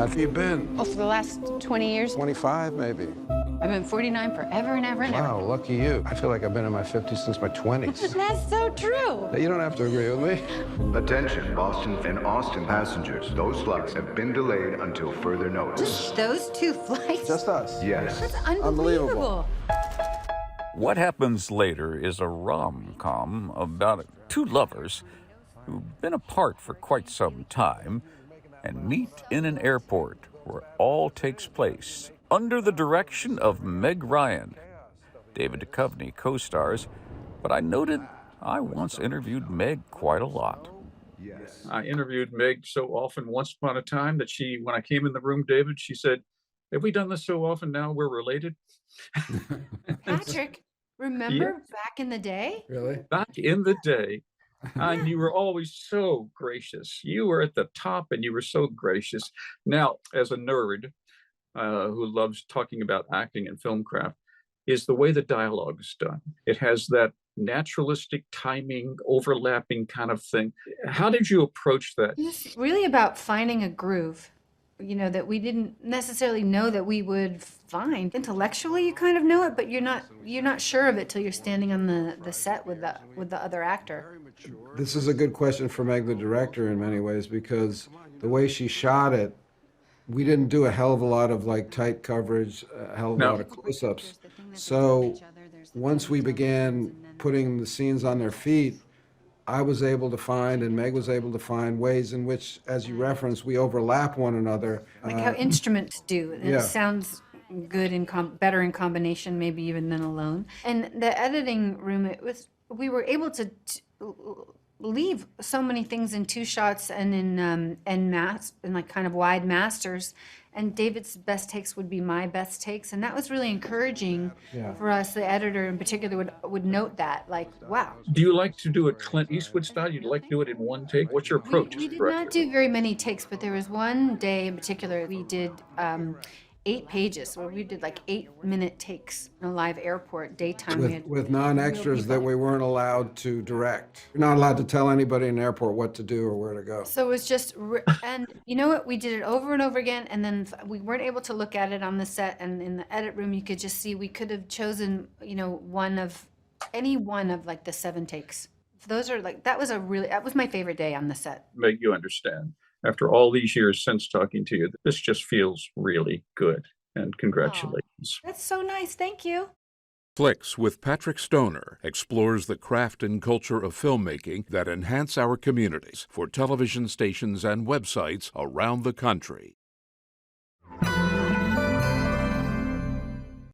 How have you been? Oh, for the last 20 years? 25, maybe. I've been 49 forever and ever and ever. Wow, lucky you. I feel like I've been in my 50s since my 20s. That's so true. You don't have to agree with me. Attention, Boston and Austin passengers. Those flights have been delayed until further notice. Just those two flights? Just us. Yes. That's unbelievable. What Happens Later is a rom-com about two lovers who've been apart for quite some time and meet in an airport where all takes place under the direction of Meg Ryan. David Duchovny co-stars, but I noted I once interviewed Meg quite a lot. Yes. I interviewed Meg so often once upon a time that when I came in the room, David, she said, "Have we done this so often now we're related?" Patrick, remember back in the day? Really? Back in the day, and you were always so gracious. You were at the top and you were so gracious. Now, as a nerd who loves talking about acting and film craft, is the way the dialogue is done. It has that naturalistic timing, overlapping kind of thing. How did you approach that? It's really about finding a groove, that we didn't necessarily know that we would find. Intellectually, you kind of know it, but you're not sure of it till you're standing on the set with the other actor. This is a good question for Meg, the director, in many ways, because the way she shot it, we didn't do a hell of a lot of tight coverage, a hell of a lot of close-ups. So once we began putting the scenes on their feet, I was able to find, and Meg was able to find, ways in which, as you referenced, we overlap one another. Like how instruments do. And yeah. It sounds good better in combination, maybe even than alone. And the editing room, we were able to leave so many things in two shots and in kind of wide masters, and David's best takes would be my best takes, and that was really encouraging for us. The editor in particular would note that, wow. Do you like to do a Clint Eastwood style? You'd like to do it in one take? What's your approach? We did not do very many takes, but there was one day in particular we did 8 pages where we did 8-minute takes in a live airport daytime. With non-extras that we weren't allowed to direct. You're not allowed to tell anybody in the airport what to do or where to go. So it was just, and you know what, we did it over and over again, and then we weren't able to look at it on the set, and in the edit room you could just see we could have chosen, any one of the 7 takes. Those are that was my favorite day on the set. Meg, you understand. After all these years since talking to you, this just feels really good. And congratulations. That's so nice. Thank you. Flicks with Patrick Stoner explores the craft and culture of filmmaking that enhance our communities for television stations and websites around the country.